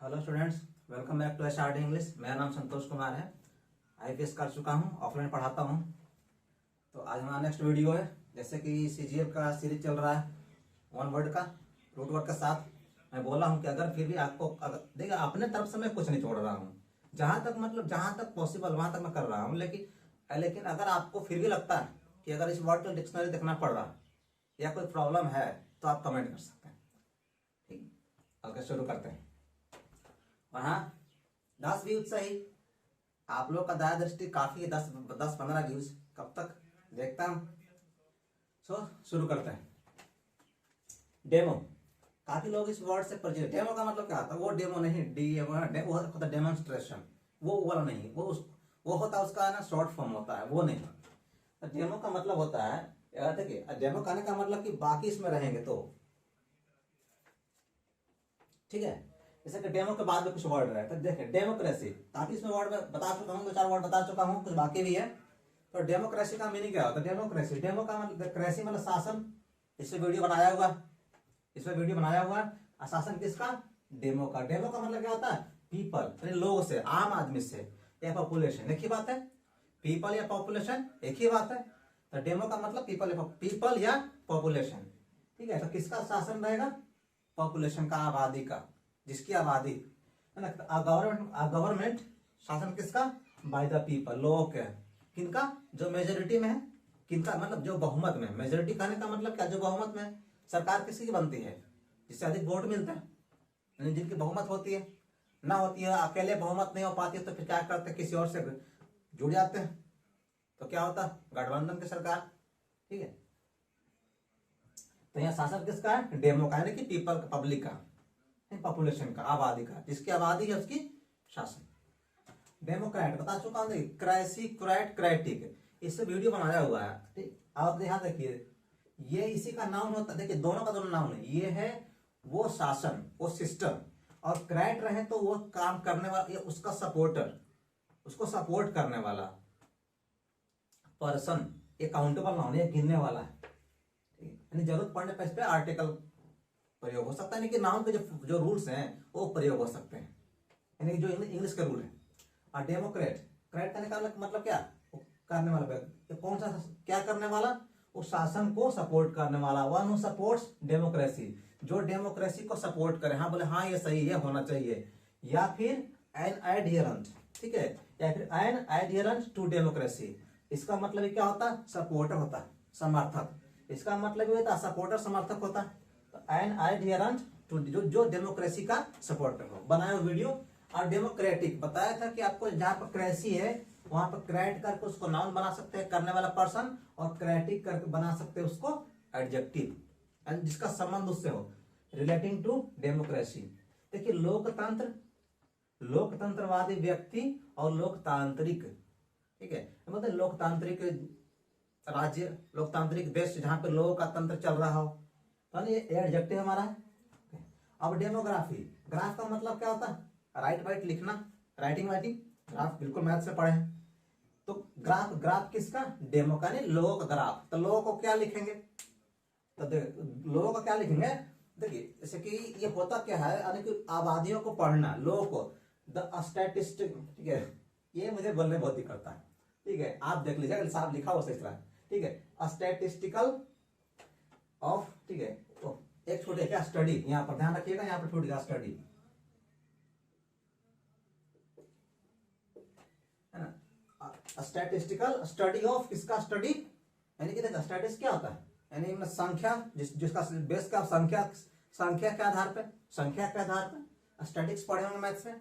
Hello students, welcome back to SRD English. मेरा नाम संतोष कुमार है। आईपीएस कर चुका हूँ, ऑफलाइन पढ़ाता हूँ। तो आज हमारा नेक्स्ट वीडियो है। जैसे कि सीजीएल का सीरीज चल रहा है वन वर्ड का, रूट वर्ड के साथ। मैं बोला हूँ कि अगर फिर भी आपको देखिए, अपने तरफ से मैं कुछ नहीं छोड़ रहा हूँ। जहाँ तक पॉसिबल वहाँ तक मैं कर रहा हूँ। लेकिन अगर आपको फिर भी लगता है कि अगर इस वर्ड का डिक्शनरी देखना पड़ रहा या कोई प्रॉब्लम है तो आप कमेंट कर सकते हैं। ठीक, ओके, शुरू करते हैं। और हाँ, 10 व्यूज सही। आप लोग का दया दृष्टि काफी है। 10-15 व्यूज कब तक देखता हूं। शुरू करते हैं। डेमो, काफी लोग इस वर्ड से परिचित। डेमो का मतलब क्या होता है? वो डेमो नहीं, वो होता है डेमोन्स्ट्रेशन। वो वाला नहीं, वो होता है उसका ना शॉर्ट फॉर्म होता है, वो नहीं। तो डेमो का मतलब होता है, देखिए, डेमो कहने का मतलब कि बाकी इसमें रहेंगे तो ठीक है। जैसे कि डेमो के बाद में कुछ वर्ड रहे, तो देखिए डेमोक्रेसी, काफी इसमें वर्ड बता चुका हूँ, 2-4 वर्ड बता चुका हूँ, कुछ बाकी भी है। तो डेमोक्रेसी का मीनिंग क्या होता है? डेमो का मतलब, क्रेसी मतलब शासन। इसमें वीडियो बनाया हुआ है। शासन किसका? डेमो का। डेमो का मतलब क्या होता है? पीपल, यानी लोग से, आम आदमी से, या पॉपुलेशन, एक ही बात है। पीपल या पॉपुलेशन एक ही बात है। तो डेमो का मतलब पीपल या पॉपुलेशन। ठीक है, तो किसका शासन रहेगा? पॉपुलेशन का, आबादी का, जिसकी आबादी है ना। गवर्नमेंट, शासन किसका? बाय द पीपल, लोगों के। किनका? जो मेजोरिटी में है। किनका मतलब? जो बहुमत में। मेजोरिटी कहने का मतलब क्या? जो बहुमत में है। सरकार किसी की बनती है? जिससे अधिक वोट मिलता है, यानी जिनकी बहुमत होती है। ना होती है, अकेले बहुमत नहीं हो पाती है, तो फिर क्या करते हैं? किसी और से जुड़ जाते हैं। तो क्या होता है? गठबंधन की सरकार। ठीक है, तो यहाँ शासन किसका है? डेमो का, यानी कि पीपल, पब्लिक का, पॉपुलेशन का, आबादी का। जिसकी आबादी है उसकी शासन। डेमोक्रेट बता चुका हूं, क्राइसी, क्राइटिक, इससे वीडियो बनाया हुआ है। ठीक, आप ध्यान देखिए, ये इसी का नाउन होता है। देखिए, दोनों का दोनों नाउन है। ये है वो शासन, वो सिस्टम, और क्राइट रहे तो वो काम करने वाला, ये उसका सपोर्टर, उसको सपोर्ट करने वाला पर्सन। ये काउंटेबल नाउन है, गिनने वाला है। यानी जरूरत पड़ने पर इस पे आर्टिकल प्रयोग हो सकता है। कि नाउन के जो रूल्स हैं वो प्रयोग हो सकते हैं, यानी जो इंग्लिश के रूल है। और डेमोक्रेट, क्रेट करने का मतलब क्या? करने वाला व्यक्ति। कौन सा? क्या करने वाला? उस शासन को सपोर्ट करने वाला। वन हु सपोर्ट्स डेमोक्रेसी, जो डेमोक्रेसी को सपोर्ट करे। हाँ, बोले हाँ ये सही है, होना चाहिए। या फिर एन एडहियरेंट, ठीक है, या फिर एन एडहियरेंट टू डेमोक्रेसी। इसका मतलब क्या होता है? सपोर्टर होता है, समर्थक। इसका मतलब ये होता है सपोर्टर, समर्थक होता है। तो एन एडहियरेंट टू, जो डेमोक्रेसी का सपोर्टर हो। बनाया वीडियो। और डेमोक्रेटिक बताया था कि आपको जहां पर क्रेसी है वहां पर क्रेट करके उसको नाउन बना सकते हैं, करने वाला पर्सन, और क्रेटिक करके बना सकते हैं उसको एडजेक्टिव, जिसका संबंध उससे हो, रिलेटिंग टू डेमोक्रेसी। देखिए, लोकतंत्र, लोकतंत्रवादी व्यक्ति, और लोकतांत्रिक, ठीक है, मतलब लोकतांत्रिक राज्य, लोकतांत्रिक देश जहां पे लोगों का तंत्र चल रहा हो, तो ये एडजेक्टिव हमारा है। अब डेमोग्राफी, ग्राफ का मतलब क्या होता है? राइट वाइट लिखना, राइटिंग वाइटिंग। ग्राफ बिल्कुल मैथ से पढ़े हैं। तो ग्राफ किसका? डेमो का, नहीं लोगों का ग्राफ। तो लोगों को क्या लिखेंगे? तो लोगों का क्या लिखेंगे? देखिए, जैसे कि ये होता क्या है, यानी कि आबादियों को पढ़ना, लोगों को, द स्टैटिस्टिक, ठीक है, ये मुझे बोलने बहुत ही करता है। ठीक है, आप देख लीजिएगा, साहब लिखा हो सही तरह। ठीक है, स्टैटिस्टिकल ऑफ, ठीक है, एक छोटे क्या स्टडी, यहां पर ध्यान रखिएगा, यहां पर छोटी स्टडी है ना। स्टैटिस्टिकल स्टडी ऑफ, किसका स्टडी? यानी कि देखो, स्टैटिस क्या होता है? यानी संख्या, जिसका बेस का संख्या के आधार पे स्टैटिक्स पढ़े होंगे मैथ्स में।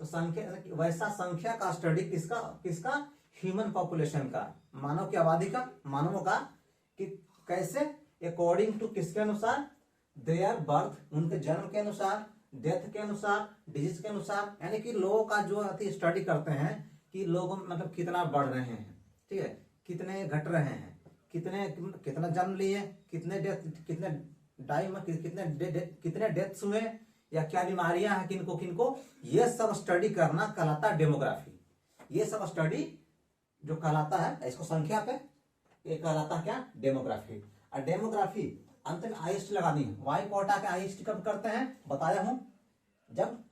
तो संख्या, वैसा संख्या का स्टडी किसका? किसका? ह्यूमन पॉपुलेशन का, मानव की आबादी का, मानवों का। कि कैसे? अकॉर्डिंग टू, किसके अनुसार? देयर बर्थ, उनके जन्म के अनुसार, डेथ के अनुसार, डिजीज के अनुसार। यानी कि लोगों का जो स्टडी करते हैं कि लोग मतलब कितना बढ़ रहे हैं, ठीक है, कितने घट रहे हैं, कितना जन्म लिए, कितने डेथ्स हुए, या क्या बीमारियां हैं किनको किनको, ये सब स्टडी करना कहलाता है डेमोग्राफी। ये सब स्टडी जो कहलाता है, इसको संख्या पे, ये कहलाता है क्या? डेमोग्राफी। और डेमोग्राफी अंत में आईएसटी लगानी है। वाई को हटा के आईएसटी कब करते हैं बताया हूं, जब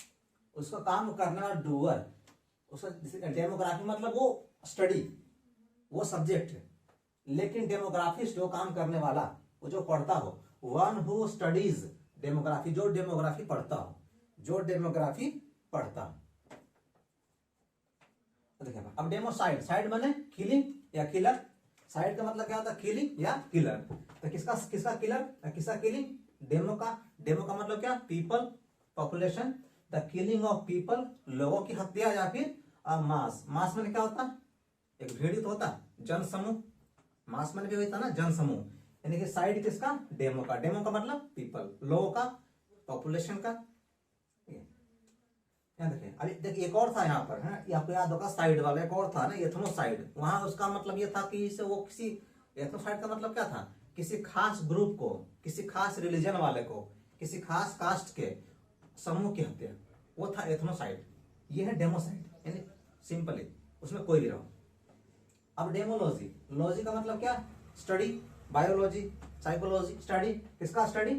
उसका काम करने वाला डूअर, उसका डेमोग्राफी मतलब वो स्टडी, वो सब्जेक्ट है। लेकिन डेमोग्राफिस्ट जो काम करने वाला, वो जो पढ़ता हो, वन हु स्टडीज डेमोग्राफी, जो डेमोग्राफी पढ़ता हो, जो डेमोग्राफी पढ़ता हो। देखिए अब डेमो साइड, साइड माने किलिंग या किलर। साइड का मतलब क्या होता है? किलिंग या किलर। तो किसका किसका किलर, किसका किलिंग? डेमो का। डेमो का मतलब क्या? People, population, the killing of people, लोगों की हत्या, या फिर मास। मास में क्या होता है? एक भीड़ तो होता है, जन समूह। मास में भी होता है ना, जन समूह। यानी कि साइड किसका? डेमो का। डेमो का मतलब पीपल, लोगों का, पॉपुलेशन का। देखिए अभी देखिए एक और था यहाँ पर है, ये आपको याद होगा साइड वाला एक और था ना, एथनोसाइड। वहां उसका मतलब ये था कि इसे वो किसी, एथनोसाइड का मतलब क्या था? किसी खास ग्रुप को, किसी खास रिलीजन वाले को, किसी खास कास्ट के समूह की हत्या, वो था एथनोसाइड। ये है डेमोसाइड, यानी सिंपली उसमें कोई भी रहो। अब डेमोलॉजी, लॉजी का मतलब क्या? Study, biology, psychology, study. किसका study?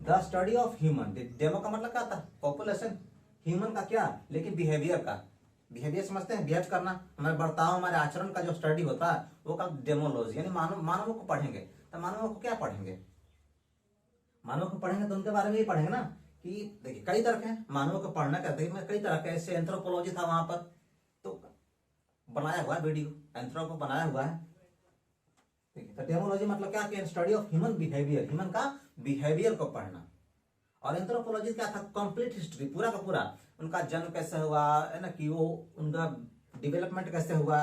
The study of human. Demo का मतलब क्या था? पॉपुलेशन। ह्यूमन का क्या? लेकिन बिहेवियर का। बिहेवियर समझते हैं? बिहेव करना, हमारे बर्ताव, हमारे आचरण का जो स्टडी होता है वो का डेमोलॉजी। यानी मानवों को पढ़ेंगे। तो मानवों को क्या पढ़ेंगे? मानवों को पढ़ेंगे तो उनके बारे में ही पढ़ेंगे ना। कि देखिए कई तरह के मानवों को पढ़ना कहते हैं, कई तरह के। ऐसे एंथ्रोपोलॉजी था वहां पर, तो बनाया हुआ है वीडियो, एंथ्रोपो बनाया हुआ है। ठीक है, तो डेमोलॉजी मतलब क्या? कि study of human behaviour, human का बिहेवियर को पढ़ना। और एंथ्रोपोलॉजी क्या था? कंप्लीट हिस्ट्री, पूरा का पूरा, उनका जन्म कैसे हुआ है ना, कि वो उनका डेवलपमेंट कैसे हुआ,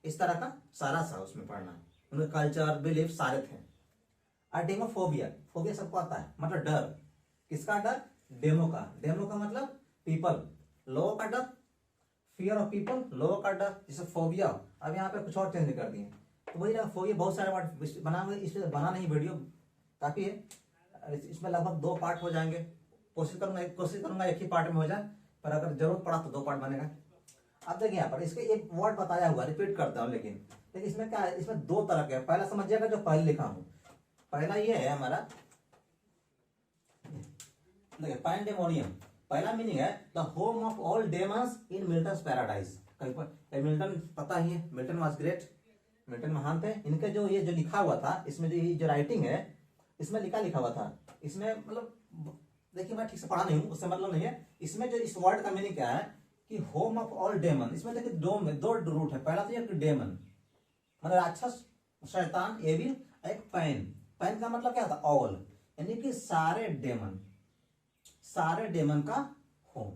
इस तरह का सारा सा उसमें पढ़ना। उनके कल्चर, बिलीफ सारे थे। और डेमोफोबिया, फोबिया सबको आता है, मतलब डर। किसका डर? डेमो का। डेमो का मतलब पीपल, लोगों का डर, फियर ऑफ पीपल, लोगों का डर, जैसे फोबिया। अब यहाँ पे कुछ और चेंज कर दिए, तो वही ना, फोबिया बहुत सारे वर्ड बना, इसमें बना नहीं वीडियो काफी है, इसमें लगभग 2 पार्ट हो जाएंगे। कोशिश करूंगा एक ही पार्ट में हो जाए, पर अगर जरूरत पड़ा तो 2 पार्ट बनेगा। अब देखिए यहाँ पर इसके एक वर्ड बताया हुआ, रिपीट करता हूँ, लेकिन इसमें क्या है? इसमें 2 तरह के। पहला समझिएगा जो पहले लिखा हूं, पहला ये है हमारा, देखिए पैंडेमोनियम। पहला मीनिंग है the home of all Demons in Milton paradise. Milton पता ही है, मिल्टन वाज ग्रेट, मिल्टन महान थे। इनके जो ये जो लिखा हुआ था, इसमें जो राइटिंग है, इसमें लिखा हुआ था, इसमें मतलब देखिए मैं ठीक से पढ़ा नहीं हूं, उससे मतलब नहीं है। इसमें जो इस वर्ड का मीनिंग क्या है कि होम ऑफ ऑल डेमन। इसमें देखिए 2 रूट है। पहला तो ये डेमन मतलब राक्षस, शैतान, एविल। एक पैन, पैन का मतलब क्या था? ऑल, यानी कि सारे डेमन, सारे डेमन का होम।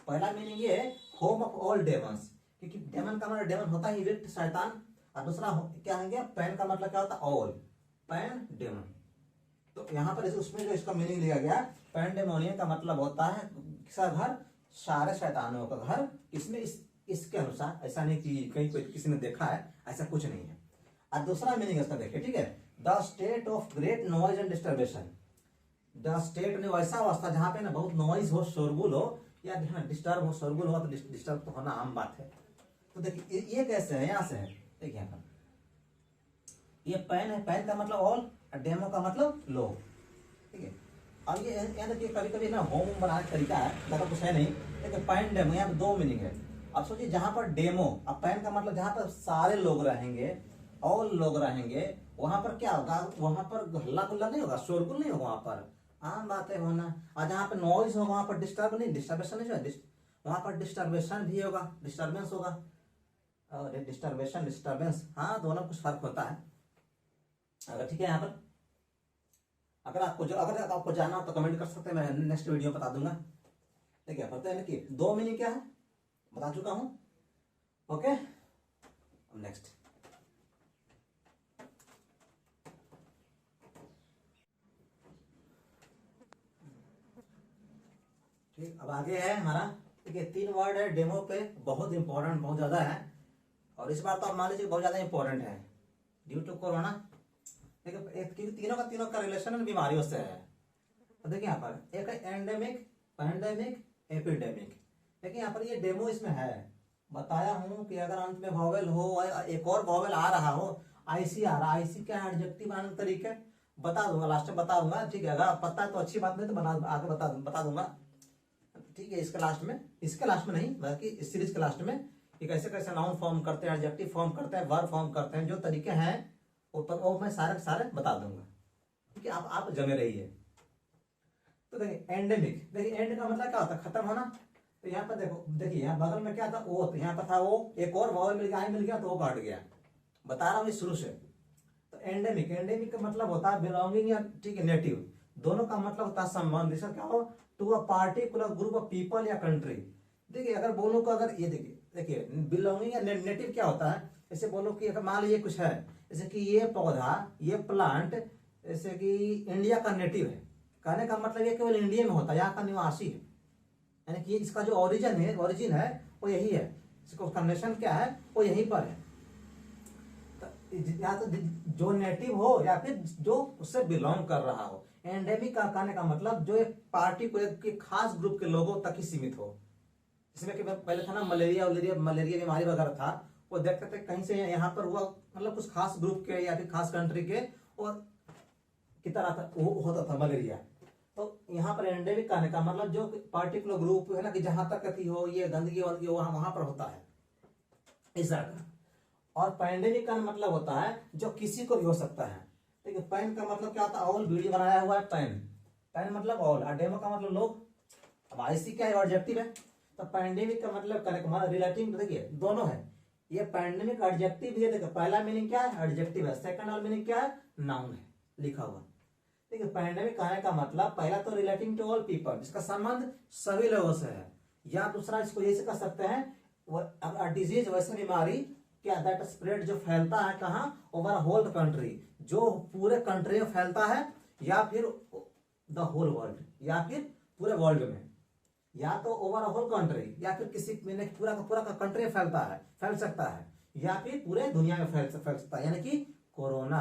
पहला मीनिंग ये होम ऑफ ऑल डेमन्स, क्योंकि डेमन का मतलब डेमन होता है इविल, शैतान। और दूसरा क्या है? पैन का मतलब क्या होता है? All, pan demon. तो यहाँ पर उसमें जो इसका मीनिंग लिया गया, पैंडेमोनियम का मतलब होता है किसका घर? सारे शैतानों का घर। इसमें इसके अनुसार, ऐसा नहीं कि कहीं कोई किसी ने देखा है, ऐसा कुछ नहीं है। और दूसरा मीनिंग इसका देखिए, ठीक है, the state of great noise and disturbance. The state ने वैसा अवस्था जहां पे ना बहुत नॉइज हो, शोरगुल हो, या डिस्टर्ब हो, शोरगुल हो, तो डिस्टर्ब तो होना आम बात है। तो देखिए ये कैसे है? यहाँ से है, देखिए यहाँ पर ये पैन है, पैन का मतलब ऑल, डेमो का मतलब लो, ठीक है। अब ये देखिए कभी कभी ना होम बनाने का तरीका है, ज्यादा कुछ है नहीं, लेकिन पैन डेमो, यहाँ पे 2 मीनिंग है। अब सोचिए जहां पर डेमो, अब पैन का मतलब जहां पर सारे लोग रहेंगे, ऑल लोग रहेंगे, वहां पर क्या होगा? वहां पर हल्ला गुल्ला नहीं होगा, शोरगुल नहीं होगा, वहां पर आम बातें होना। और जहां पर नॉइज होगा वहां पर डिस्टर्बेशन नहीं होगा, वहां पर डिस्टर्बेशन भी होगा, डिस्टर्बेंस होगा। और डिस्टर्बेंस, हाँ दोनों कुछ फर्क होता है। अगर ठीक है, यहाँ पर अगर आपको जानना हो तो कमेंट कर सकते हैं, मैं नेक्स्ट वीडियो बता दूंगा। देखिए पता है ना कि 2 मीनिंग क्या है, बता चुका हूं। ओके, अब नेक्स्ट, ठीक, अब आगे है हमारा। देखिए 3 वर्ड है डेमो पे, बहुत इंपॉर्टेंट, बहुत ज्यादा है। और इस बार तो आप मान लीजिए बहुत ज्यादा इंपॉर्टेंट है ड्यू टू कोरोना। देखिए तीनों का रिलेशन बीमारियों से है। तो देखिए यहाँ पर एक है एंडेमिक, पैंडेमिक, एपिडेमिक। देखिए यहाँ पर ये डेमो इसमें है, बताया हूं कि अगर अंत में वॉवेल हो, एक और वॉवेल आ रहा हो, आईसी आ रहा, आईसी क्या है एडजेक्टिव बनाने का तरीका बता दूंगा, लास्ट में बता दूंगा, ठीक है। अगर पता है तो अच्छी बात, नहीं तो आगे बता दूंगा। ठीक है, इसके लास्ट में नहीं बल्कि इस सीरीज के लास्ट में कि कैसे कैसे नाउन फॉर्म करते हैं, एडजेक्टिव फॉर्म करते हैं, वर्ब फॉर्म करते हैं, जो तरीके हैं वो मैं सारे बता दूंगा। ठीक है, आप जमे रहिए। तो देखिए एंडेमिक, देखिए एंड का मतलब क्या होता है, खत्म होना। तो यहाँ पर देखो, देखिए यहाँ बगल में क्या था, ओ, तो यहाँ पर था वो, एक और वावल मिल गया तो वो काट गया, बता रहा हूँ शुरू से। तो एंडेमिक का मतलब होता है बिलोंगिंग या ठीक है नेटिव, दोनों का मतलब होता है संबंध। इसका क्या हो, to a particular group of people या कंट्री। देखिए अगर बोलो को, अगर ये देखिए बिलोंगिंग या नेटिव क्या होता है, जैसे बोलो कि अगर मान लीजिए कुछ है, जैसे कि ये पौधा, ये प्लांट, जैसे कि इंडिया का नेटिव है, कहने का मतलब ये केवल इंडिया में होता है, यहाँ का निवासी है, यानी कि इसका जो ओरिजिन है वो यही है, इसका नेशन क्या है वो यहीं पर है। या तो जो नेटिव हो या फिर जो उससे बिलोंग कर रहा हो। एंडेमिक का कहने का मतलब जो एक पार्टी को एक खास ग्रुप के लोगों तक ही सीमित हो। जिसमें कि पहले था ना मलेरिया बीमारी वगैरह था, वो देखते थे कहीं से यहाँ पर हुआ, मतलब कुछ खास ग्रुप के या फिर खास कंट्री के और की तरह था, वो होता था मलेरिया। तो यहाँ पर एंडेमिक कहने का मतलब जो पार्टिकुलर ग्रुप है ना, कि जहां तक कथी हो ये गंदगी वंदगी वहां पर होता है, इस तरह का। और पैंडेमिक का मतलब होता है जो किसी को भी हो सकता है। ठीक है, पैन का मतलब क्या होता है, ऑल, वीडियो बनाया हुआ है पैन मतलब ऑल, और डेमो का मतलब लोग। अब आईसी क्या है, एडजेक्टिव है। तो पैंडेमिक का मतलब रिलेटिव, देखिए दोनों है, ये पैंडेमिक एडजेक्टिव भी है। देखो पहला मीनिंग क्या है, एडजेक्टिव है, सेकंड वाला मीनिंग क्या है, नाउन है लिखा हुआ। ठीक है, पैंडेमिक कहने का मतलब पहला तो रिलेटिंग टू ऑल पीपल, जिसका संबंध सभी लोगों से है। या दूसरा इसको जैसे कर सकते हैं, डिजीज वैसे बीमारी क्या, दैट स्प्रेड, जो फैलता है कहाँ, ओवर होल कंट्री, जो पूरे कंट्री में फैलता है, या फिर द होल वर्ल्ड, या फिर पूरे वर्ल्ड में, या तो ओवर होल कंट्री, या फिर किसी पूरा का कंट्री में फैल सकता है, या फिर पूरे दुनिया में फैल सकता है, यानी कि कोरोना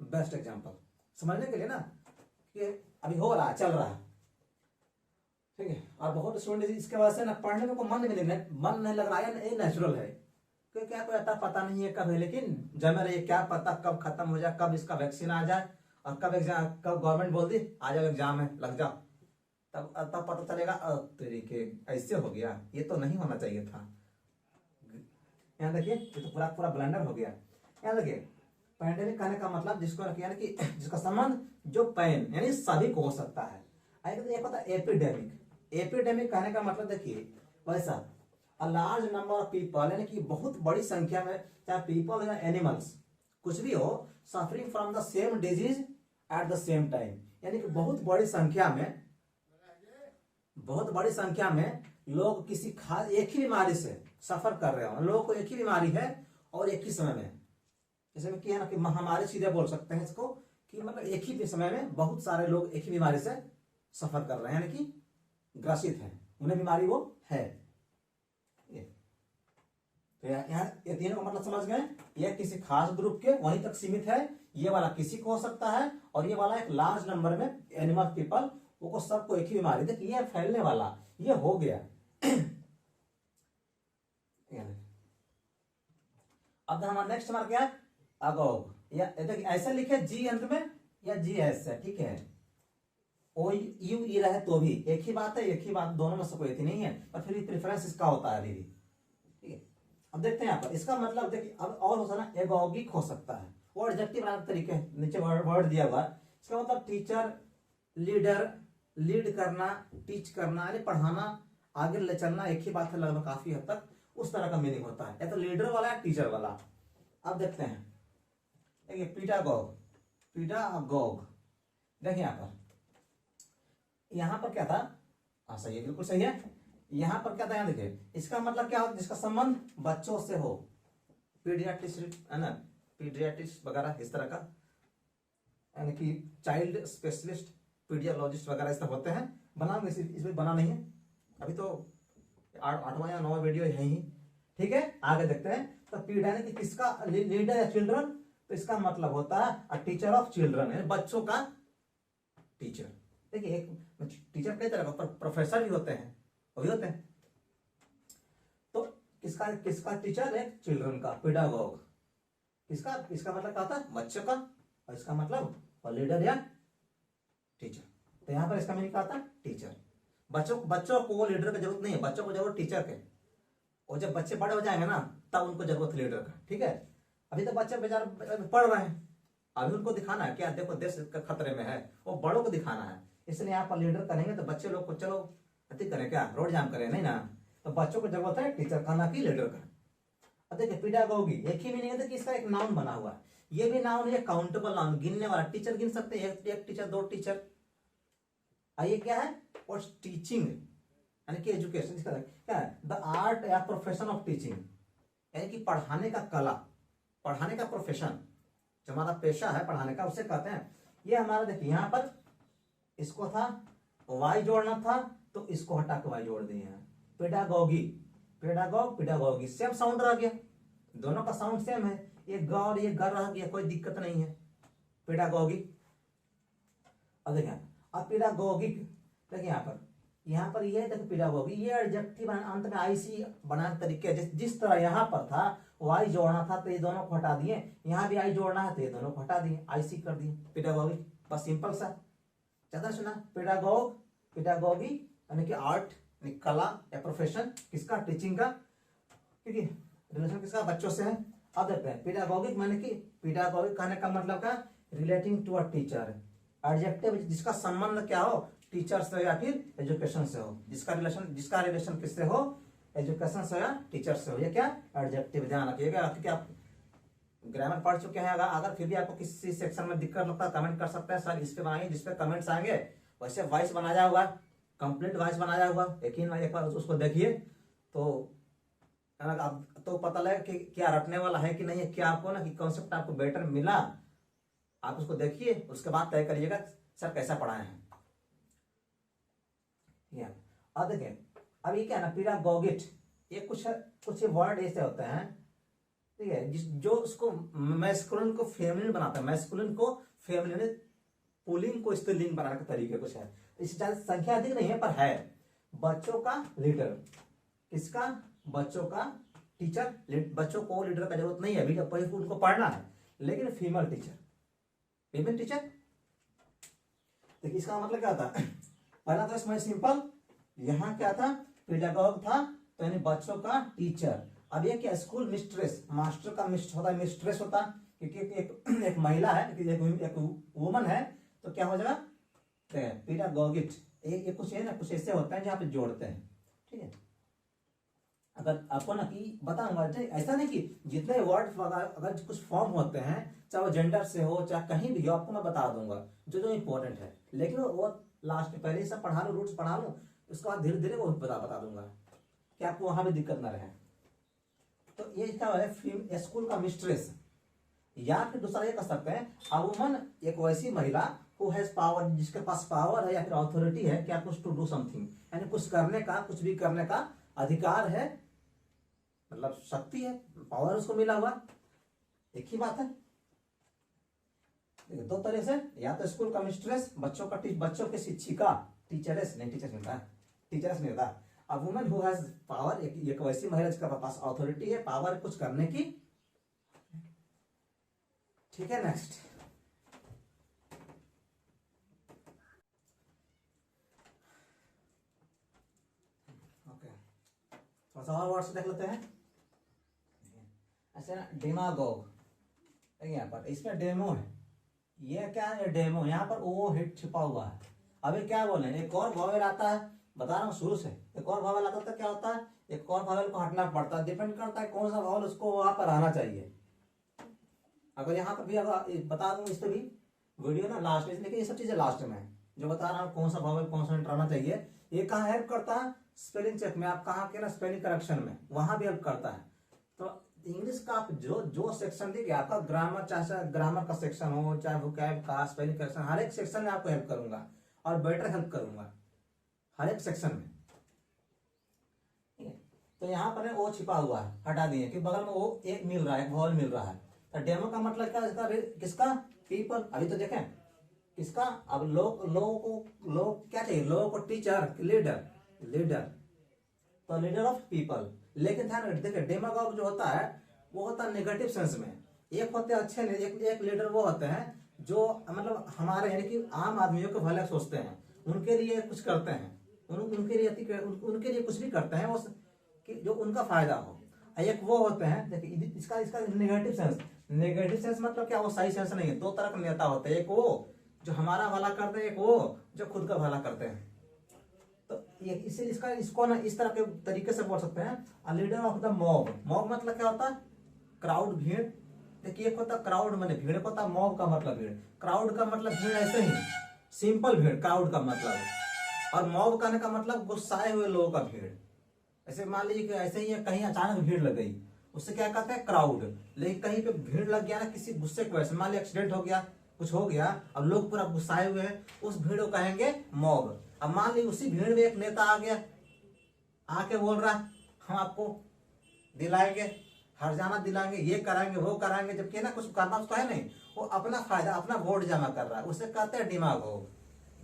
बेस्ट एग्जांपल समझने के लिए ना, कि अभी हो रहा है, चल रहा है। ठीक है, और बहुत स्टूडेंट इसके वजह से ना पढ़ने में को मन नहीं लग रहा है, ये नेचुरल है, क्योंकि क्या कोई आता पता नहीं है कब है, लेकिन जमे रहिए, क्या पता कब खत्म हो जाए, कब इसका वैक्सीन आ जाए, और कब गवर्नमेंट बोल दी आ जाओ एग्जाम है, लग जाओ, तब पता चलेगा तरीके ऐसे हो गया, ये तो नहीं होना चाहिए था। यहाँ देखिए ये तो पूरा ब्लंडर हो गया। यहाँ देखिए पैंडेमिक कहने का मतलब जिसको यानी कि जिसका संबंध जो पैन यानी सभी को हो सकता है। एक होता है एपिडेमिक कहने का मतलब देखिए वैसा a large number of people, यानी कि बहुत बड़ी संख्या में, चाहे पीपल या एनिमल्स कुछ भी हो, suffering from the same disease at the same time, यानी कि बहुत बड़ी संख्या में लोग किसी खास एक ही बीमारी से सफर कर रहे हो, लोगों को एक ही बीमारी है और एक ही समय में, जैसे में किया ना कि महामारी सीधे बोल सकते हैं इसको, कि मतलब एक ही समय में बहुत सारे लोग एक ही बीमारी से सफर कर रहे हैं, यानी कि ग्रसित हैं, उन्हें बीमारी वो है। तो यहाँ ये तीनों का मतलब समझ गए, ये किसी खास ग्रुप के वहीं तक सीमित है, ये वाला किसी को हो सकता है, और ये वाला एक लार्ज नंबर में एनिमल पीपल, वो सबको एक ही बीमारी, देखिए ये फैलने वाला, ये हो गया। अब हमारा नेक्स्ट हमारा क्या है, अगोग, या देखिए ऐसा लिखे जी अंत में या जी एस है, ठीक है, ओ यू ई रहे तो भी एक ही बात है, दोनों में से कोई एक ही नहीं है, पर फिर भी प्रेफरेंस इसका होता है अभी भी। ठीक है, अब देखते हैं यहाँ पर इसका मतलब देखिए, अब और होता है ना एगोगिक हो सकता है, वो एडजेक्टिव बनाने का तरीके नीचे वर्ड दिया हुआ है। इसका मतलब टीचर, लीडर, लीड करना, टीच करना, यानी पढ़ाना, आगे ले चलना, एक ही बात है लगभग काफी हद तक उस तरह का मीनिंग होता है, या तो लीडर वाला या टीचर वाला। अब देखते हैं, देखिए पीडागोग, देखिए यहाँ पर क्या था, हाँ सही है, बिल्कुल सही है। यहाँ पर क्या था, यहाँ देखिए इसका मतलब क्या होता है, जिसका संबंध बच्चों से हो, पीडियाट्रिस्ट है ना, पीडियाट्रिस्ट वगैरह इस तरह का, यानी कि चाइल्ड स्पेशलिस्ट, पीडियोलॉजिस्ट वगैरह इस तरह होते हैं। बनाओगे इसमें बना नहीं है अभी, तो 8वां या 9वां वीडियो है ही। ठीक है, आगे देखते हैं। तो पीड यानी कि किसका, लीडर या चिल्ड्रन, तो इसका मतलब होता है टीचर ऑफ चिल्ड्रन, यानी बच्चों का टीचर। देखिए एक टीचर कई तरह का, प्रोफेसर भी होते हैं, वो भी होते हैं। तो किसका टीचर है, चिल्ड्रन का, पेडागोग। इसका मतलब क्या होता है, बच्चों का, और इसका मतलब लीडर या टीचर। तो यहाँ पर इसका मीनिंग क्या होता है, टीचर। बच्चों बच्चों को लीडर की जरूरत नहीं है, बच्चों को जरूरत टीचर के। और जब बच्चे बड़े हो जाएंगे ना तब उनको जरूरत है लीडर का, ठीक है। अभी तो बच्चे बेचारे पढ़ रहे हैं, अभी उनको दिखाना है क्या, देखो देश का खतरे में है, वो बड़ों को दिखाना है। इसलिए यहाँ पर लीडर करेंगे तो बच्चे लोग को चलो अति करें क्या, रोड जाम करें, नहीं ना। तो बच्चों को जरूरत है टीचर का, ना कि लीडर का। अब देखिए पीडागोगी एक ही मीनिंग है कि इसका एक नाउन बना हुआ है, ये भी नाउन है, काउंटेबल नाउन, गिनने वाला। टीचर गिन सकते हैं, एक टीचर, दो टीचर। ये क्या है, और टीचिंग यानी कि एजुकेशन, इसका क्या है, द आर्ट या प्रोफेशन ऑफ टीचिंग, यानी कि पढ़ाने का कला, पढ़ाने का प्रोफेशन, जो हमारा पेशा है पढ़ाने का, उसे कहते हैं। ये हमारा देखिए यहाँ पर इसको था वाई जोड़ना था तो इसको हटा के वाई जोड़ दिए हैं। पेडागोगी, पेडागोग, पेडागोगी, सेम साउंड रह गया, दोनों का साउंड सेम है, ये ग और ये ग रह गया, कोई दिक्कत नहीं है। पेडागोगी। अब देखिए अब पेडागोगिक, देखिए यहाँ पर ये देखो पेडागोगी, ये एडजेक्टिव अंत में आईसी बनाने तरीके, जिस तरह यहाँ पर था वाई जोड़ना था तो ये दोनों को हटा दिए, यहाँ भी आई जोड़ना है तो ये दोनों को हटा दिए, आईसी कर दिए, पेडागोगिक। बस सिंपल सा, ज्यादा सुना। पेडागोग, पेडागोगी यानी कि आर्ट, कला या प्रोफेशन, किसका, टीचिंग का, क्योंकि रिलेशन किसका, बच्चों से है। अब देखते हैं पेडागोगिक माने कि, पेडागोगिक कहने का मतलब क्या, relating to a teacher, adjective जिसका संबंध क्या हो, टीचर से या फिर एजुकेशन से हो, जिसका रिलेशन किससे हो, एजुकेशन से या टीचर से हो, ये क्या एडजेक्टिव, ध्यान रखिएगा। क्योंकि आप ग्रामर पढ़ चुके हैं, अगर फिर भी आपको किसी सेक्शन में दिक्कत लगता है कमेंट कर सकते हैं, सर इस पे बनाइए, जिस पे कमेंट्स आएंगे वैसे वॉइस बनाया होगा, कंप्लीट वॉइस बनाया होगा, लेकिन एक बार उसको देखिए तो आप तो पता लगे कि क्या रटने वाला है कि नहीं है, क्या आपको ना कि कॉन्सेप्ट आपको बेटर मिला, आप उसको देखिए, उसके बाद तय करिएगा सर कैसा पढ़ाए हैं। अब देखिए अब ये क्या है ना, पेडागोगिक, ये कुछ वर्ड ऐसे होते हैं, ठीक है, जो उसको मैस्कुलिन को फेमिनिन बनाता है, मैस्कुलिन को फेमिनिन, पुल्लिंग को स्त्रीलिंग बनाने के तरीके कुछ है। इससे संख्या अधिक नहीं है पर है। बच्चों का लीडर, किसका, बच्चों का टीचर, बच्चों को लीडर का जरूरत नहीं है, अभी उनको पढ़ना है, लेकिन फीमेल टीचर, फीमेल टीचर। देखिए इसका मतलब क्या था, पहला तो इसमें सिंपल, यहाँ क्या था, पेडागोग था तो यानी बच्चों का टीचर। अब ये क्या, स्कूल मिस्ट्रेस, मास्टर का होता है, मिस्ट्रेस होता, क्योंकि एक महिला है, एक वुमन है, तो क्या हो जाएगा पेडागोगिक। ये कुछ है ना, कुछ ऐसे होता है जहाँ पे जोड़ते हैं, ठीक है। अगर आपको ना कि बताऊंगा, ऐसा नहीं कि जितने वर्ड अगर कुछ फॉर्म होते हैं, चाहे वो जेंडर से हो चाहे कहीं भी हो, आपको मैं बता दूंगा जो जो इंपॉर्टेंट है, लेकिन वो लास्ट में पहले ही सब पढ़ा लो, रूट्स पढ़ा लो, उसके बाद धीरे धीरे वो बता दूंगा कि आपको वहां भी दिक्कत ना रहे। तो ये क्या है, स्कूल का मिस्ट्रेस, या फिर दूसरा ये कह सकते हैं अ वुमन, एक वैसी महिला हु हैज पावर, जिसके पास पावर है या फिर अथॉरिटी है, क्या कुछ टू डू समथिंग, यानी कुछ करने का, कुछ भी करने का अधिकार है, मतलब शक्ति है, पावर उसको मिला हुआ, एक ही बात है। दो तरह से, या तो स्कूल का मिस्ट्रेस, बच्चों की शिक्षिका, टीचरेस नहीं, टीचर्स नहीं था, टीचर्स नहीं था। A woman who has power, एक वैसी महिला जिसका पास अथॉरिटी है, पावर है कुछ करने की, ठीक है। नेक्स्ट, ओके, थोड़ा सा और वर्ड्स देख लेते हैं। ऐसे ना डेमागोग, यहाँ पर इसमें डेमो है, ये क्या है, डेमो, यहाँ पर ओ हिट छिपा हुआ है। अभी क्या बोले, एक और वॉवेल आता है, बता रहा हूँ शुरू से, एक और वॉवेल आता है, क्या होता है, एक और वॉवेल को हटना पड़ता है, डिपेंड करता है कौन सा वॉवेल उसको वहां पर आना चाहिए। अगर यहाँ पर भी अगर बता दूं, इस पे भी वीडियो ना लास्ट में, लेकिन ये सब चीजें लास्ट में है, जो बता रहा हूँ कौन सा वॉवेल कॉन्सोनेंट आना चाहिए। ये कहाँ हेल्प करता है, स्पेलिंग चेक में, आप कहाँ के ना स्पेलिंग करेक्शन में, वहां भी हेल्प करता है। तो इंग्लिश का आप जो सेक्शन देखिए, आपका ग्रामर, चाहे ग्रामर का सेक्शन हो, चाहे वोकैब का, स्पेलिंग करेक्शन, हर एक सेक्शन में आपको हेल्प करूंगा और बेटर हेल्प करूंगा हर एक सेक्शन में, ठीक है। तो यहाँ पर वो छिपा हुआ है, हटा दिए कि बगल में वो एक मिल रहा है, एक वॉल मिल रहा है। तो डेमो का मतलब क्या, इसका किसका, पीपल। अभी तो देखें किसका, अब लोग क्या चाहिए, लोगों को टीचर, लीडर, तो लीडर ऑफ पीपल। लेकिन ध्यान देखिए, डेमागोग जो होता है वो होता है नेगेटिव सेंस में, एक होते हैं अच्छे, एक लीडर वो होते हैं जो मतलब हमारे यानी कि आम आदमियों के भले सोचते हैं, उनके लिए कुछ करते हैं, उनके लिए उनके लिए कुछ भी करते हैं वो कि जो उनका फायदा हो। एक वो होते हैं, देखिए इसका इसका नेगेटिव सेंस, नेगेटिव सेंस मतलब क्या, वो सही सेंस नहीं है। दो तरह के नेता होते हैं, एक वो जो हमारा भला करते हैं, एक वो जो खुद का भला करते हैं। तो ये इसे इसको ना इस तरह के तरीके से बोल सकते हैं, a leader of the mob. Mob मतलब क्या होता है, क्राउड, भीड़। देखिए एक होता क्राउड माने भीड़, एक होता मॉब का मतलब भीड़। क्राउड का मतलब भीड़ ऐसे ही सिंपल भीड़, क्राउड का मतलब, और मॉब करने का मतलब गुस्साए हुए लोगों का भीड़। ऐसे मान लीजिए कि ऐसे ही कहीं अचानक भीड़ लग गई, उससे क्या कहते हैं क्राउड। लेकिन कहीं पे भीड़ लग गया ना किसी गुस्से की वजह से, मान लीजिए एक्सीडेंट हो गया, कुछ हो गया, अब लोग पूरा गुस्साए हुए हैं, उस भीड़ को कहेंगे मॉब। अब मान लीजिए उसी भीड़ में एक नेता आ गया, आके बोल रहा है हम आपको दिलाएंगे, हरजाना दिलाएंगे, ये कराएंगे वो कराएंगे, जबकि ना कुछ करना उसको है नहीं, वो अपना फायदा, अपना वोट जमा कर रहा है, उसे कहते हैं दिमाग हो।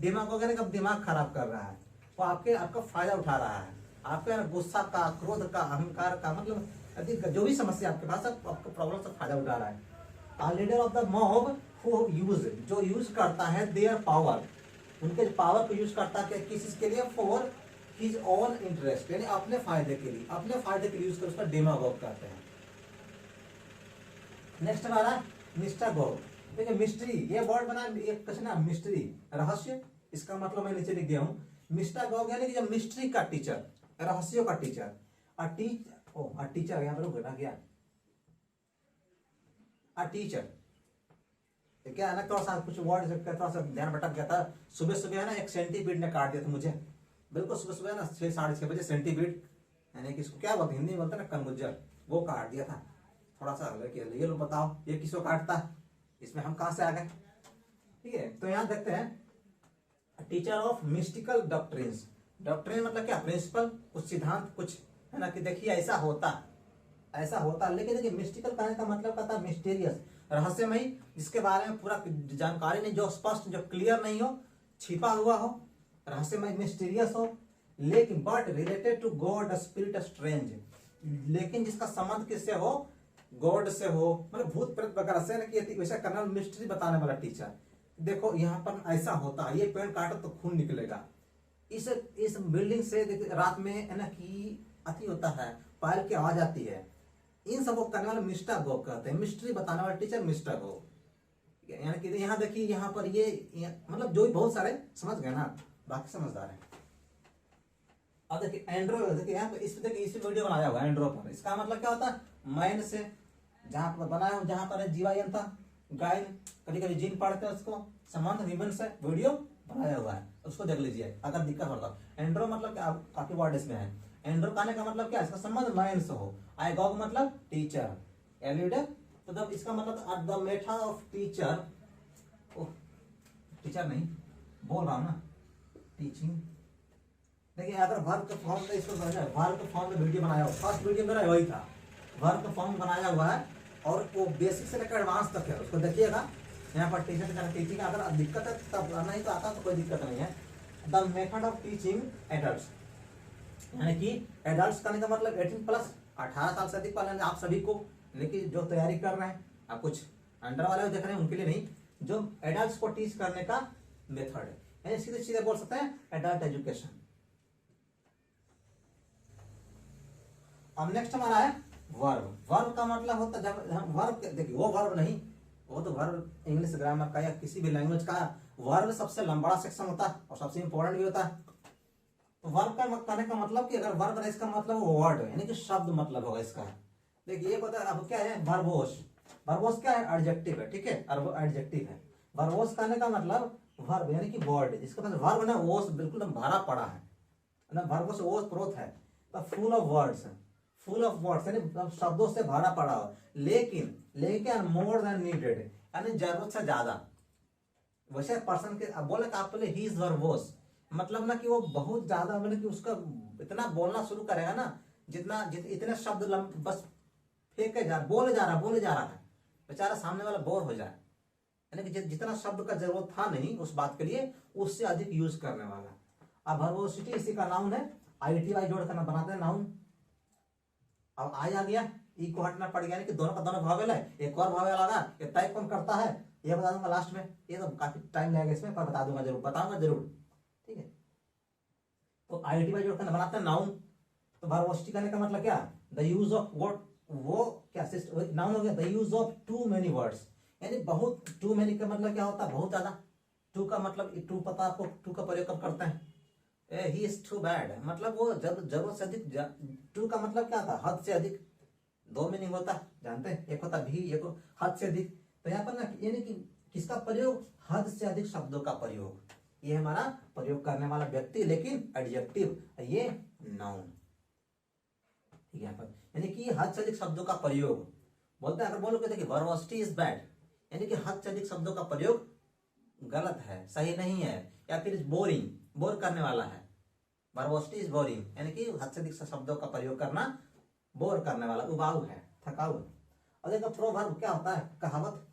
दिमाग हो गया, दिमाग खराब कर रहा है, वो आपका फायदा उठा रहा है, आपके गुस्सा का, क्रोध का, अहंकार का, मतलब अधिक जो भी समस्या आपके पास, आपका प्रॉब्लम से फायदा उठा रहा है। Leader of the mob who use, जो यूज करता है देयर पावर, उनके पावर को यूज करता है किस चीज के लिए, फॉर हिज ओन इंटरेस्ट, यानी अपने फायदे के लिए, अपने फायदे के लिए यूज कर उसका डेमागोग करते हैं। नेक्स्ट हमारा मिस्टागोग। देखिए मिस्ट्री, ये वर्ड बना एक कैसे ना, मिस्ट्री रहस्य, इसका मतलब मैं नीचे लिख दिया हूं। मिस्टागोग यानी कि जो मिस्ट्री का टीचर, रहस्यों का टीचर। टीचर यहाँ पर घटा गया, टीचर क्या है ना, थोड़ा सा कुछ वर्ड थोड़ा सा ध्यान भटक गया था। सुबह सुबह है ना एक सेंटीपीड ने काट दिया था मुझे, बिल्कुल सुबह सुबह ना 6 साढ़े 6 बजे सेंटीपीड, यानी कि इसको क्या बोलते, हिंदी में बोलते हैं ना कनगुज्जर, वो काट दिया था। थोड़ा सा ये लोग बताओ ये किसको काटता है, इसमें हम कहां से आ गए। ठीक है, तो यहाँ देखते हैं teacher of mystical doctrines. Doctrine मतलब क्या, प्रिंसिपल, कुछ सिद्धांत, कुछ है ना कि देखिए ऐसा होता, ऐसा होता। लेकिन देखिए मिस्टिकल कहने का मतलब कहता है मिस्टीरियस, रहस्यमयी, जिसके बारे में पूरा जानकारी नहीं, जो स्पष्ट, जो क्लियर नहीं हो, छिपा हुआ हो, रहस्यमय, मिस्टीरियस हो। लेकिन but related to god, spirit, strange, लेकिन जिसका संबंध किससे हो, गॉड से हो, मतलब भूत प्रेत वगैरह से, कि वैसा करना, मिस्ट्री बताने वाला टीचर। देखो यहाँ पर ऐसा होता है, ये पेड़ काटो तो खून निकलेगा, इस बिल्डिंग से रात में है ना कि अति होता है, पायल की आवाज आती है, इन सबको करने वाले मिस्टागोग कहते हैं। मिस्ट्री बताने वाला टीचर मिस्टागोग। यानी कि यहाँ देखिए, यहाँ पर ये मतलब जो भी बहुत सारे समझ गए ना, बाकी समझदार है। अब देखिए एंड्रो, देखिए यहाँ पर इस वीडियो बनाया हुआ है एंड्रो पर, इसका मतलब क्या होता है, मैन से, जहां पर बनाया, जहां पर जीवायन था, गायन, कभी कभी जीन पढ़ते हैं उसको, संबंध निबंध से वीडियो बनाया हुआ है, उसको देख लीजिए अगर दिक्कत होता। एंड्रो मतलब क्या, काफी वर्ड इसमें है। एंड्रो कहने का मतलब क्या, इसका संबंध मैन से हो। आइगॉग मतलब टीचर, एल्यूडर, तो जब इसका मतलब the method of teacher, teacher नहीं बोल रहा हूं ना, टीचिंग। देखिए अगर वर्क फॉर्म का, इसको वर्क फॉर्म में वीडियो बनाया हुआ, फर्स्ट वीडियो मेरा वही था, वर्क फॉर्म बनाया हुआ है, और वो बेसिक से लेकर एडवांस तक है, उसको देखिएगा। यहाँ पर टीचर टीचिंग, अगर दिक्कत है तब नहीं तो आता तो कोई दिक्कत नहीं है। The method of teaching adults, यानी कि एडल्ट्स करने का मतलब 18+, 18 साल से अधिक वाले आप सभी को, लेकिन जो तैयारी कर रहे हैं, आप कुछ अंडर वाले देख रहे हैं उनके लिए नहीं, जो एडल्ट्स को टीच करने का मेथड है, यानी सीधे सीधे बोल सकते हैं एडल्ट एजुकेशन। अब नेक्स्ट हमारा है वर्ब। वर्ब का मतलब होता है, जब वर्ब, देखिए वो वर्ब नहीं, वो तो वर्ब इंग्लिश ग्रामर का या किसी भी लैंग्वेज का वर्ब सबसे लंबा सेक्शन होता है और सबसे इंपॉर्टेंट भी होता है। तो वर्ब का कहने का मतलब कि अगर वर्ब है इसका मतलब वर्ड, यानी कि शब्द मतलब होगा इसका। देखिए ये पता है अब क्या है, वर्बोस। वर्बोस क्या है, एडजेक्टिव है, ठीक है, एडजेक्टिव है। वर्बोस कहने का मतलब वर्ब यानी कि वर्ड, इसका मतलब वर्ब ना ओस बिल्कुल भरा पड़ा है ना, वर्बोस ओस प्रोत है, तो फुल ऑफ वर्ड्स है, फुल ऑफ वर्ड्स यानी शब्दों से भरा पड़ा हो, लेकिन मोर देन नीडेड, यानी जरूरत से ज्यादा। वैसे पर्सन के बोले आप बोले ही इज वर्बोस, मतलब ना कि वो बहुत ज्यादा, मतलब कि उसका इतना बोलना शुरू करेगा ना, इतने शब्द बस फेंके बोले जा रहा है, बेचारा सामने वाला बोर हो जाए, यानी कि जितना शब्द का जरूरत था नहीं उस बात के लिए, उससे अधिक यूज करने वाला। अब वर्बोसिटी इसी का नाउन है, ITY जोड़ करना बनाते हैं नाउन। अब आई आ गया, ई को हटना पड़ गया, कि दोनों का दोनों भावेल है, एक और भावेल लगा, ये तय कौन करता है ये बता दूंगा लास्ट में, ये तो काफी टाइम लगेगा इसमें, पर बताऊंगा जरूर, ठीक है। तो आईटी में जो बनाते हैं नाउन, तो वर्बोसिटी करने का मतलब क्या, द यूज ऑफ वर्ड, वो क्या नाउन हो गया, the use of too many words, यानी बहुत, टू मेनी का मतलब क्या होता है, बहुत ज्यादा। टू का मतलब, टू पता आपको, टू का प्रयोग कब करते हैं, ही इज टू बैड, मतलब वो जब जरूरत से अधिक। टू का मतलब क्या था, हद से अधिक। दो मीनिंग होता है जानते हैं, एक होता भी, एक हद से अधिक। तो यहाँ पर ना यानी कि किसका प्रयोग, हद से अधिक शब्दों का प्रयोग, ये हमारा प्रयोग करने वाला व्यक्ति, लेकिन एडजेक्टिव, ये नाउन। ठीक है, यहाँ पर यानी कि हद से अधिक शब्दों का प्रयोग बोलते हैं। अगर बोलोगे देखिए वर्बोसिटी इज बैड, यानी कि हद से अधिक शब्दों का प्रयोग गलत है, सही नहीं है, या फिर बोरिंग, बोर करने वाला है। वर्बोसिटी इज बोरिंग, यानी कि हद से अधिक शब्दों का प्रयोग करना बोर करने वाला, उबाऊ है, थकाऊ है। और देखो प्रोवर्ब क्या होता है, कहावत।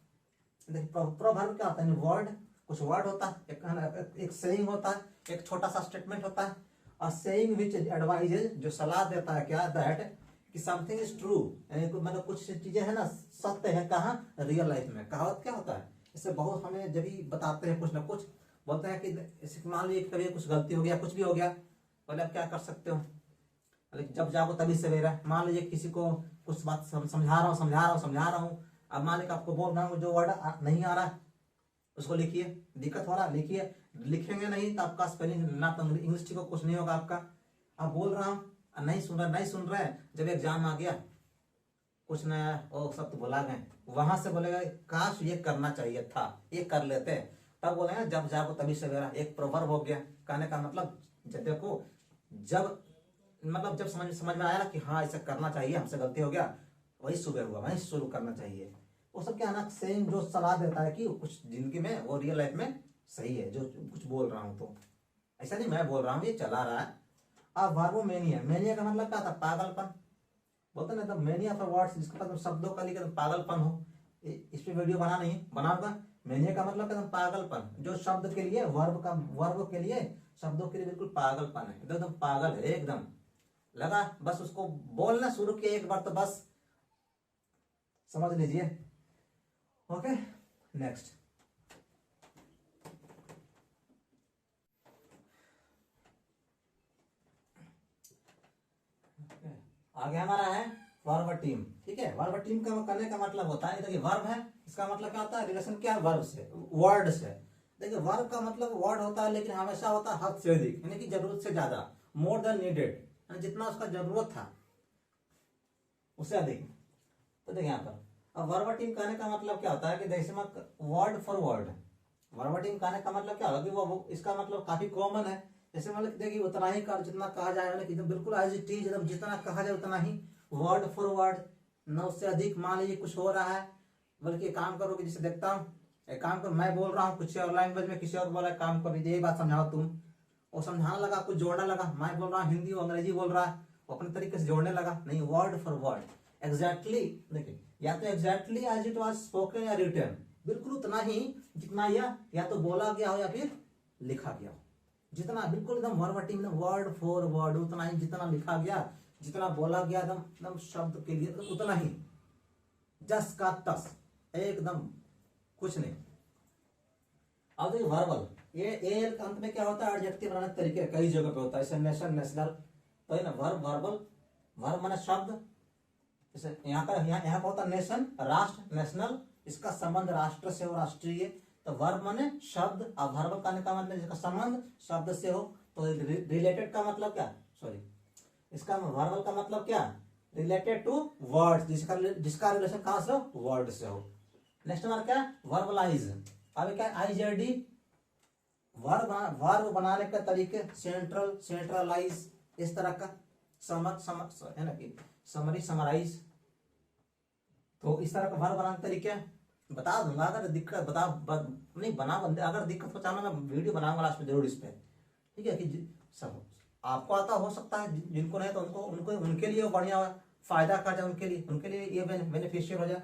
देखिए प्रोवर्ब क्या होता है, वर्ड, कुछ वर्ड होता है, एक सेइंग होता है, एक छोटा सा स्टेटमेंट होता है। और सेइंग विच एडवाइजेज, जो सलाह देता है क्या, दैट कि समथिंग इज ट्रू, यानी मतलब कुछ चीजें है ना सत्य है, कहाँ, रियल लाइफ में। कहावत क्या होता है, इससे बहुत हमें जब भी बताते हैं कुछ ना कुछ, बोलते हैं कि मान लीजिए कभी कुछ गलती हो गया, कुछ भी हो गया, बोले आप क्या कर सकते हो, जब जागो तभी सवेरा। मान लीजिए किसी को कुछ बात समझा रहा हूँ, अब मान लीजिए आपको बोल रहा हूँ जो वर्ड नहीं आ रहा है उसको लिखिए, दिक्कत हो रहा है लिखिए, लिखेंगे नहीं तो आपका स्पेलिंग ना तो इंग्लिश ठीक कुछ नहीं होगा आपका। अब बोल रहा हूँ नहीं सुन रहे, जब एग्जाम आ गया कुछ नया, ओ सब तो भुला गए, वहां से बोलेगा काश ये करना चाहिए था, ये कर लेते, तब बोलेंगे जब जागो तभी सवेरा। एक प्रोवर्ब हो गया, कहने का मतलब जब देखो, जब समझ में आया ना कि हाँ ऐसा करना चाहिए, हमसे गलती हो गया, वही सुबह हुआ, वही शुरू करना चाहिए। वो सब क्या है ना, सेम जो सलाह देता है कि कुछ जिंदगी में वो रियल लाइफ में सही है, जो कुछ बोल रहा हूँ, तो ऐसा नहीं मैं बोल रहा हूँ, ये चला रहा है। अब वर्बोमेनिया, मेनिया का मतलब क्या था, पागलपन। बोलते ना मेनिया फॉर वर्ड्स, जिसका मतलब शब्दों का लेकर पागलपन हो। इस पे वीडियो बना नहीं बनाऊंगा। मेनिया का मतलब एकदम पागलपन, जो शब्द के लिए, वर्ब के लिए, शब्दों के लिए बिल्कुल पागलपन है, एकदम पागल है एकदम। लगा बस उसको बोलना शुरू किया एक बार तो बस समझ लीजिए। Okay, next. आगे हमारा है वर्ब टीम। ठीक है, वर्ब टीम का करने का मतलब होता है, देखिए वर्ब है, इसका मतलब क्या होता है, रिलेशन क्या है वर्ब से, वर्ड से। देखिए वर्ब का मतलब वर्ड होता है, लेकिन हमेशा होता है हद से अधिक, यानी कि जरूरत से ज्यादा, मोर देन नीडेड, जितना उसका जरूरत था उससे अधिक। तो देखिए यहाँ पर अब वर्ब टीम कहने का मतलब क्या होता है कि जैसे word for word, verb team कहने का मतलब क्या होगा कि वो इसका मतलब काफी कॉमन है। जैसे मतलब देखिए उतना ही कर, जितना कहा जाए ना कि बिल्कुल एज इट इज, जितना कहा जाए उतना ही, वर्ड फॉर वर्ड, न उससे अधिक। मान लीजिए कुछ हो रहा है, बल्कि काम करो कि जिसे देखता हूँ, एक काम करो, मैं बोल रहा हूँ कुछ और लैंग्वेज में, किसी और बोला काम करो ये बात समझाओ तुम, वो समझाने लगा, कुछ जोड़ने लगा, मैं बोल रहा हूँ हिंदी, वो अंग्रेजी बोल रहा है, वो अपने तरीके से जोड़ने लगा। नहीं, वर्ड फॉर वर्ड एग्जैक्टली, देखिए या तो exactly as it was spoken या रिटन, बिल्कुल उतना ही जितना या तो बोला गया हो या फिर लिखा गया हो, जितना बिल्कुल एकदम वर्बटी में वर्ड फॉर वर्ड उतना ही, जितना लिखा गया, जितना बोला गया, एकदम एकदम शब्द के लिए उतना ही, जस का तस, एकदम कुछ नहीं। अब देखिए वर्बल, ये एल का अंत में क्या होता है, एडजेक्टिव बनाने के तरीके कई जगह पे होता है, जैसे नेशन, नेशनल, तो है ना वर्ब, वर्बल, वर्ब माने शब्द। जैसे यहाँ का यहाँ होता है नेशन, राष्ट्र, नेशनल, इसका संबंध राष्ट्र से हो, राष्ट्रीय। तो वर्ब माने शब्द, और वर्ब का मतलब जिसका संबंध शब्द से हो। तो रिलेटेड का मतलब क्या, सॉरी, इसका वर्बल का मतलब क्या, रिलेटेड टू वर्ड, जिसका रिलेशन कहां से हो, वर्ड से हो। नेक्स्ट हमारा क्या, वर्बलाइज। अब क्या, आईजेडी, वर्ब बनाने का तरीके, सेंट्रल, सेंट्रलाइज, इस तरह का, है ना कि समरी, समराइज। तो इस तरह का वर्ब बनाने का तरीके बता दूंगा, अगर दिक्कत नहीं बना बंदे, अगर दिक्कत पहुंचाना मैं वीडियो बनाऊंगा लास्ट में जरूर इस पे। ठीक है कि सब आपको आता हो सकता है, जिनको नहीं तो उनको उनके लिए बढ़िया फायदा का जाए, उनके लिए ये बेनिफिशियल हो जाए।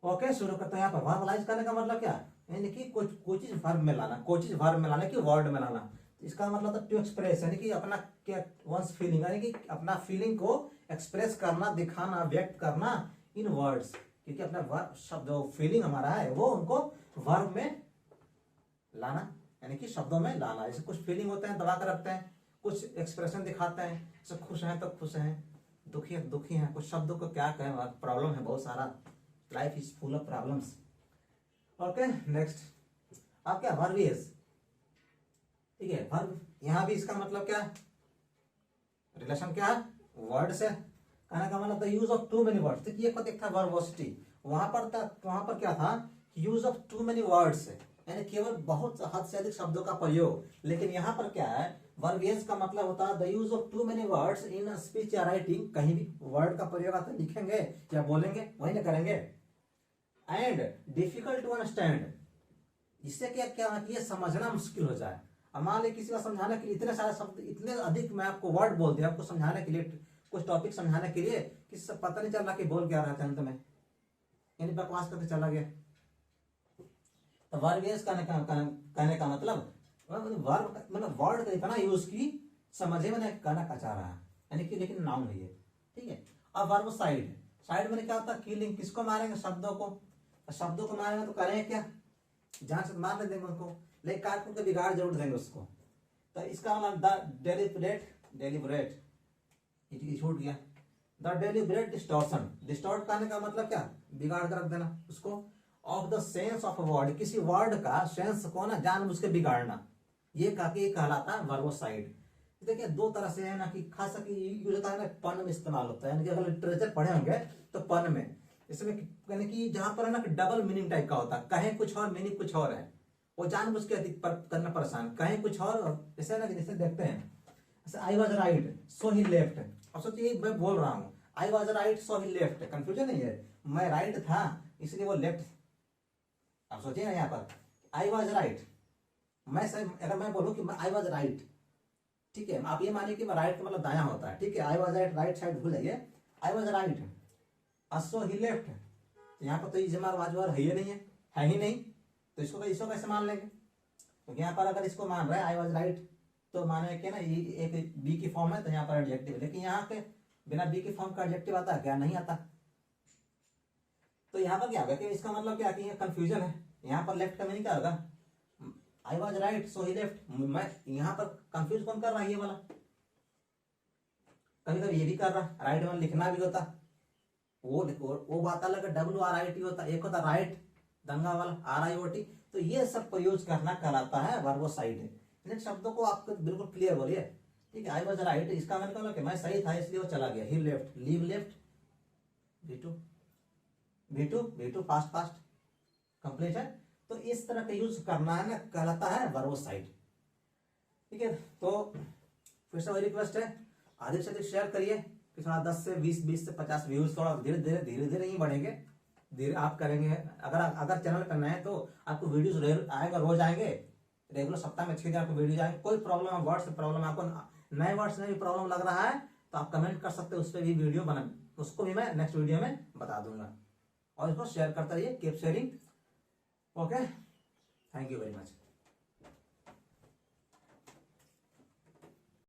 ओके, शुरू करते हैं। यहाँ पर वर्बलाइज करने का मतलब क्या, यानी कि कोई चीज वर्ब में लाना, कोई चीज वर्ब में लाना कि वर्ड में लाना। इसका मतलब टू एक्सप्रेस, यानी कि अपना क्या, वंस फीलिंग, यानी कि अपना फीलिंग को एक्सप्रेस करना, दिखाना, व्यक्त करना इन वर्ड्स। क्योंकि अपना वर्ब शब्द, जो फीलिंग हमारा है वो उनको वर्ब में लाना, यानी कि शब्दों में लाना। जैसे कुछ फीलिंग होते हैं दबा कर रखते हैं, कुछ एक्सप्रेशन दिखाते हैं, जैसे खुश हैं तो खुश हैं, दुखी है दुखी हैं, कुछ शब्दों को क्या कहें, प्रॉब्लम है बहुत सारा, life is full of problems. Okay next, अब क्या वर्ब इज, ठीक है, वर्ब यहां भी इसका मतलब क्या, रिलेशन क्या है वर्ड से, कहने का मतलब the use of too many words. देखिए एक था वर्बोसिटी, वहां पर क्या था, use of too many words, यानी केवल बहुत हद से अधिक शब्दों का प्रयोग। लेकिन यहाँ पर क्या है, वर्बियस का मतलब होता है the use of too many words in speech या राइटिंग, कहीं भी वर्ड का प्रयोग आता लिखेंगे या बोलेंगे वही ना करेंगे। एंड डिफिकल्ट टू अंडरस्टैंड, इससे क्या क्या ये समझना मुश्किल हो जाए। अब मान लीजिए किसी को समझाने के लिए इतने सारे शब्द, इतने अधिक मैं आपको वर्ड बोल दिया आपको समझाने के लिए, कुछ टॉपिक समझाने के लिए, किसी से पता नहीं चल रहा कि बोल क्या रहा था अंत में, यानी बकवास करके चला गया। तो वर्बियस कहने का मतलब वर्ब मतलब वर्ड का इतना यूज की समझे मैंने कहना का चाह रहा है, यानी कि लेकिन नाउन है ये, ठीक है। अब वर्ब साइड, साइड में क्या होता है, किलिंग, किसको मारेंगे, शब्दों को, शब्दों को मारेंगे तो करेंगे क्या, जान से मार देंगे उनको, लेकिन कारकुन को बिगाड़ जरूर देंगे उसको। तो इसका मतलब डेलिबरेट ये छूट गया, द डेलिबरेट डिस्टॉर्शन, डिस्टॉर्ट करने का मतलब क्या, बिगाड़ कर रख देना उसको, of the sense of a word, किसी वर्ड का सेंस को ना जानबूझ के बिगाड़ना, ये कहलाता है वर्बोसाइड। देखिए दो तरह से है ना, कि खास करके यूज होता है ना, पन में इस्तेमाल होता है, यानी कि अगर लिटरेचर पढ़े होंगे तो पन में, इसमें यानी कि जहां पर है ना डबल मीनिंग टाइप का होता है, कहीं कुछ और मीनिंग कुछ और है, वो जानबूझ के करना परेशान, कहीं कुछ और, जैसे ना जैसे देखते हैं, जैसे I was right so he left, अब सोचिए मैं बोल रहा हूँ I was right so he left, confusion नहीं है, मैं राइट था इसलिए वो लेफ्ट। अब सोचिए ना यहाँ पर आई वॉज राइट, मैं अगर मैं बोलूँ कि आई वॉज राइट, ठीक है, आप ये मानिए कि राइट का मतलब दायां होता है, ठीक है, I was right, right side भूल जाइए, I was right so he left, तो यहाँ पर तो इजमार वाजवार है ही नहीं, तो इसको कैसे मान लेंगे, तो यहाँ पर अगर इसको मान रहे हैं आई वॉज राइट, तो माने कि ना ये एक बी की फॉर्म है, तो यहाँ पर एडजेक्टिव, लेकिन यहाँ पे बिना बी की फॉर्म का एडजेक्टिव आता है क्या, नहीं आता। तो यहाँ पर क्या होगा कि इसका मतलब क्या कि कंफ्यूजन है, यहाँ पर लेफ्ट का मीनिंग क्या होगा, I was right so he left, मैं यहाँ पर कंफ्यूज कौन कर रहा है, ये वाला, कभी कभी ये भी कर रहा, राइट में लिखना भी होता, वो बात अलग है, WRIT होता, एक होता राइट दंगा वाला RIOT, तो ये सब प्रयोग करना कहलाता है वर्बोसाइड। इन शब्दों को आपको बिल्कुल क्लियर बोलिए, ठीक है, आई वॉज राइट, इसका मतलब कि मैं सही था इसलिए वो चला गया, he left, leave left, V2 fast complete है, तो इस तरह का यूज करना है ना, कहलाता है वर्बोसाइड, ठीक है। तो फिर से वही रिक्वेस्ट है, अधिक से अधिक शेयर करिए कि थोड़ा 10 से 20 से 50 व्यूज, थोड़ा धीरे धीरे ही बढ़ेंगे, धीरे आप करेंगे। अगर चैनल पर नए तो आपको वीडियोस आएगा, रोज आएंगे, रेगुलर सप्ताह में 6 दिन आपको वीडियो आएंगे। कोई प्रॉब्लम है, वर्ड से प्रॉब्लम, आपको नए वर्ड्स में भी प्रॉब्लम लग रहा है तो आप कमेंट कर सकते हैं, उस पर भी वीडियो बना, उसको भी मैं नेक्स्ट वीडियो में बता दूंगा। और इसको शेयर करते रहिए, keep sharing. Okay, thank you very much.